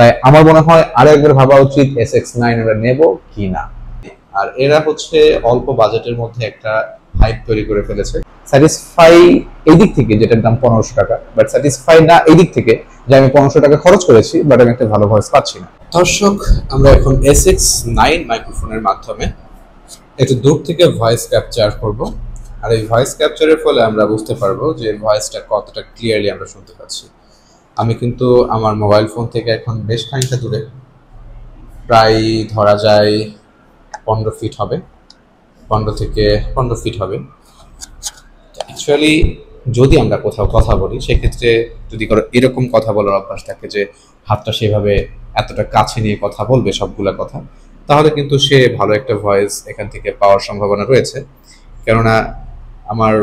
তাই আমার মনে হয় আরো একবার ভাবা উচিত sx9 আমরা নেব কি না। আর এরা হচ্ছে অল্প বাজেটের মধ্যে একটা হাইপ তৈরি করে ফেলেছে। স্যাটিসফাই এই দিক থেকে যেটার দাম 1500 টাকা, বাট স্যাটিসফাই না এই দিক থেকে যে আমি 1500 টাকা খরচ করেছি বাট আমি একটা ভালো ভয়েস পাচ্ছি না। দর্শক, আমরা এখন sx9 মাইক্রোফোনের মাধ্যমে একটু দূর থেকে ভয়েস ক্যাপচার করব। আর এই ভয়েস ক্যাপচারের ফলে আমরা বুঝতে পারবো যে ভয়েসটা কতটা ক্লিয়ারলি আমরা শুনতে পাচ্ছি। আমি কিন্তু আমার মোবাইল ফোন থেকে এখন বেশ খানিকটা দূরে, প্রায় ধরা যায় 15 ফিট হবে, 15 থেকে 15 ফিট হবে। অ্যাকচুয়ালি যদি আমরা কোথাও কথা বলি সেক্ষেত্রে যদি কারো এরকম কথা বলার অভ্যাস থাকে যে হাতটা সেভাবে এতটা কাছে নিয়ে কথা বলবে সবগুলা কথা, তাহলে কিন্তু সে ভালো একটা ভয়েস এখান থেকে পাওয়ার সম্ভাবনা রয়েছে। কেননা আমার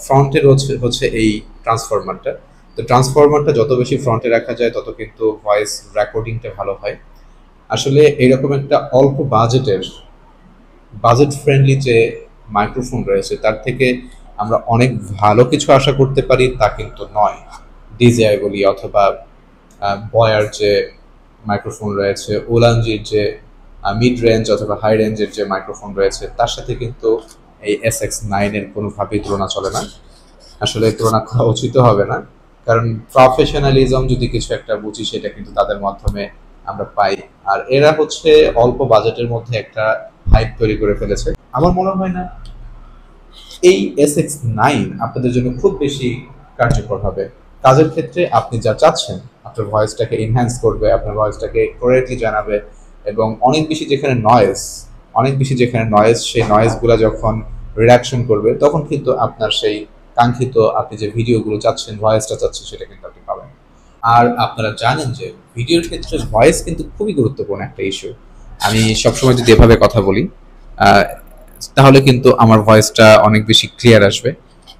ফ্রন্টের হচ্ছে এই ট্রান্সফরমারটা, তো ট্রান্সফরমারটা যত বেশি ফ্রন্টে রাখা যায় তত কিন্তু ভয়েস রেকর্ডিংটা ভালো হয়। আসলে এরকম একটা অল্প বাজেট ফ্রেন্ডলি যে মাইক্রোফোন রয়েছে তার থেকে আমরা অনেক ভালো কিছু আশা করতে পারি তা কিন্তু নয়। ডিজিআই বলি অথবা বয়ার যে মাইক্রোফোন রয়েছে, ওলানজির যে মিড রেঞ্জ অথবা হাই রেঞ্জের যে মাইক্রোফোন রয়েছে, তার সাথে কিন্তু এই sx9 এর কোনোভাবেই তুলনা চলে না। আসলে তুলনা করা উচিত হবে না, কারণ প্রফেশনালিজম যদি কিছু একটা বুঝি সেটা কিন্তু তাদের মাধ্যমে আমরা পাই। আর এরা হচ্ছে অল্প বাজেটের মধ্যে একটা হাইপ তৈরি করে ফেলেছে। আমার মনে হয় না এই sx9 আপনাদের জন্য খুব বেশি কার্যকর হবে। কাজের ক্ষেত্রে আপনি যা চাচ্ছেন, আপনার ভয়েসটাকে এনহ্যান্স করবে, আপনার ভয়েসটাকে কোয়ালিটি জানাবে, এবং অনেক বেশি যেখানে নয়েজ সেই নয়েজগুলো যখন রিডাকশন করবে তখন কিন্তু আপনার সেই কাঙ্ক্ষিত আপনি যে ভিডিওগুলো চাচ্ছেন, ভয়েসটা চাচ্ছেন, সেটা কিন্তু আপনি পাবেন। আর আপনারা জানেন যে ভিডিওর ক্ষেত্রে ভয়েস কিন্তু খুবই গুরুত্বপূর্ণ একটা ইস্যু। আমি সবসময় যদি এভাবে কথা বলি তাহলে কিন্তু আমার ভয়েসটা অনেক বেশি ক্লিয়ার আসবে,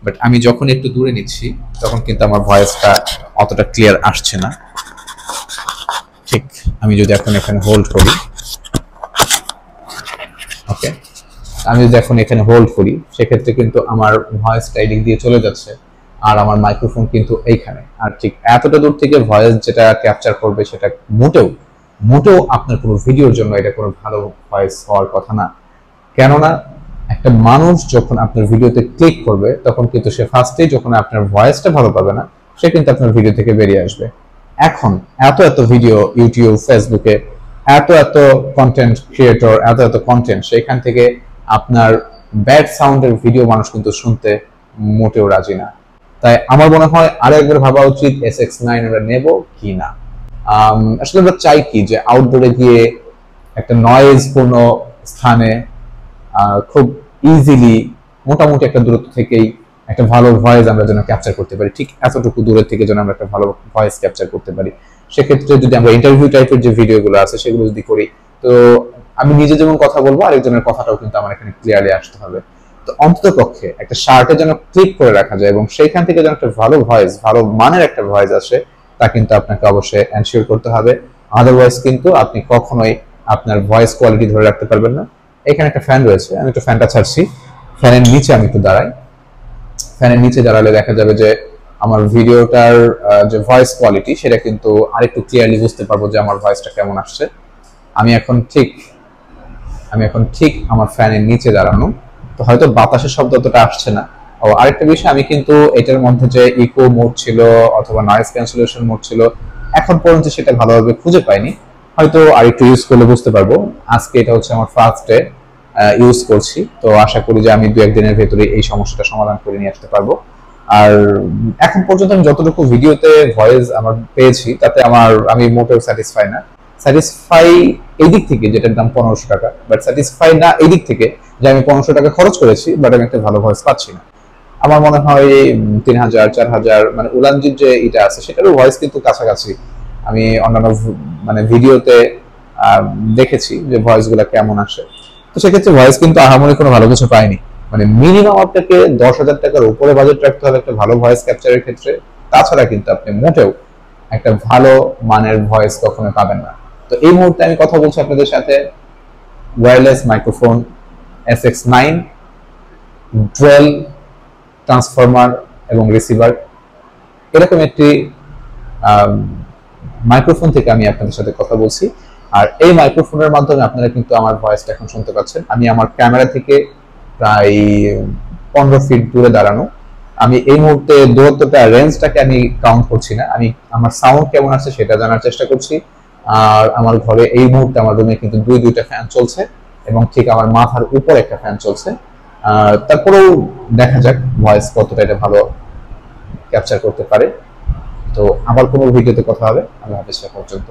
বাট আমি যখন একটু দূরে নিচ্ছি তখন কিন্তু আমার ভয়েসটা অতটা ক্লিয়ার আসছে না। ঠিক আমি যদি এখন এখানে হোল্ড করি, ওকে, আমি যদি এখন এখানে হোল্ড করি সেক্ষেত্রে কিন্তু আমার ভয়েসটা এদিক দিয়ে চলে যাচ্ছে আর আমার মাইক্রোফোন কিন্তু এইখানে। আর ঠিক এতটা দূর থেকে ভয়েস যেটা ক্যাপচার করবে সেটা মোটেও আপনার কোনো ভিডিওর জন্য এটা কোনো ভালো ভয়েস হওয়ার কথা না। কেননা একটা মানুষ যখন আপনার ভিডিওতে ক্লিক করবে তখন কিন্তু সে ফার্স্টেই যখন আপনার ভয়েসটা ভালো পাবে না, সে কিন্তু আপনার ভিডিও থেকে বেরিয়ে আসবে। এখন এত ভিডিও ইউটিউব, ফেসবুকে এত কন্টেন্ট ক্রিয়েটর, এত কন্টেন্ট, সেখান থেকে আপনার ব্যাড সাউন্ডের ভিডিও মানুষ কিন্তু শুনতে মোটেও রাজি না। তাই আমার মনে হয় আরো একবার ভাবা উচিত sx9 আমরা নেব কি না। আসলে আমরা চাই কি যে আউটডোরে গিয়ে একটা নয়েজ পূর্ণ স্থানে খুব ইজিলি মোটামুটি একটা দূরত্ব থেকেই একটা ভালো ভয়েস আমরা যেন ক্যাপচার করতে পারি, ঠিক এতটুকু দূরের থেকে যেন আমরা একটা ভালো ভয়েস ক্যাপচার করতে পারি। সেক্ষেত্রে যদি আমরা ইন্টারভিউ টাইপের যে ভিডিওগুলো আছে সেগুলো যদি করি, তো আমি নিজে যেমন কথা বলবো আরেকজনের কথাটাও কিন্তু আমার এখানে ক্লিয়ারলি আসতে হবে। তো অন্তত পক্ষে একটা শার্টে যেন ক্লিক করে রাখা যায় এবং সেইখান থেকে যেন একটা ভালো ভয়েস, ভালো মানের একটা ভয়েস আসে, তা কিন্তু আপনাকে অবশ্যই এনশিওর করতে হবে। আদারওয়াইজ কিন্তু আপনি কখনোই আপনার ভয়েস কোয়ালিটি ধরে রাখতে পারবেন না। এখানে একটা ফ্যান রয়েছে, আমি একটু ফ্যানটা ছাড়ছি, ফ্যানের নিচে আমি একটু দাঁড়াই। ফ্যানের নিচে দাঁড়ালে দেখা যাবে যে আমার ভিডিওটার যে ভয়েস কোয়ালিটি সেটা কিন্তু আরেকটু ক্লিয়ারলি বুঝতে পারবো যে আমার ভয়েসটা কেমন আসছে। আমি এখন ঠিক আমার ফ্যানের নিচে দাঁড়ানো, তো হয়তো বাতাসের শব্দ অতটা আসছে না। ও আরেকটা বিষয়, আমি কিন্তু এটার মধ্যে যে ইকো মোড ছিল অথবা নয়েজ ক্যান্সেলেশন মোড ছিল এখন পর্যন্ত সেটা ভালোভাবে খুঁজে পাইনি, হয়তো আরেকটু ইউজ করলে বুঝতে পারবো। আজকে এটা হচ্ছে আমার ফার্স্ট ডে ইউজ করছি, তো আশা করি যে আমি 2-1 দিনের ভেতরে এই সমস্যাটা সমাধান করে নিয়ে আসতে পারবো। আর এখন পর্যন্ত আমি যতটুকু ভিডিওতে ভয়েস আমার পেয়েছি তাতে আমি মোটেও স্যাটিসফাই এই দিক থেকে যেটার দাম 1500 টাকা, বাট স্যাটিসফাই না এই দিক থেকে যে আমি 1500 টাকা খরচ করেছি বাট আমি একটা ভালো ভয়েস পাচ্ছি না। আমার মনে হয় 3000-4000 মানে উলানজির যে এটা আছে সেটারও ভয়েস কিন্তু কাছাকাছি। আমি অন্যান্য মানে ভিডিওতে দেখেছি যে ভয়েস গুলা কেমন আসে, তো সেক্ষেত্রে ভয়েস কিন্তু আহামরি কোনো ভালো কিছু পাইনি। মানে মিনিমাম আপনাকে 10,000 টাকার উপরে বাজেট রাখতে হবে একটা ভালো ভয়েস ক্যাপচারের ক্ষেত্রে, তাছাড়া কিন্তু আপনি মোটেও একটা ভালো মানের ভয়েস কখনো পাবেন না। তো এই মুহূর্তে আমি কথা বলছি আপনাদের সাথে wireless microphone sx9 dual transformer এবং রিসিভার, এরকম একটি মাইক্রোফোন থেকে আমি আপনাদের সাথে কথা বলছি। আর এই মাইক্রোফোনের মাধ্যমে আপনারা কিন্তু আমার ভয়েসটা এখন শুনতে পাচ্ছেন। আমি আমার ক্যামেরা থেকে প্রায় 15 ফিট দূরে দাঁড়ানো। আমি এই মুহূর্তে দূরত্বটা রেঞ্জটাকে আমি কাউন্ট করছি না, আমি আমার সাউন্ড কেমন আছে সেটা জানার চেষ্টা করছি। আর আমার ঘরে এই মুহূর্তে আমার রুমে কিন্তু দুইটা ফ্যান চলছে এবং ঠিক আমার মাথার উপর একটা ফ্যান চলছে। তারপরেও দেখা যাক ভয়েস কতটা এটা ভালো ক্যাপচার করতে পারে। তো আবার কোনো ভিডিওতে কথা হবে। আল্লাহ হাফেজ পর্যন্ত।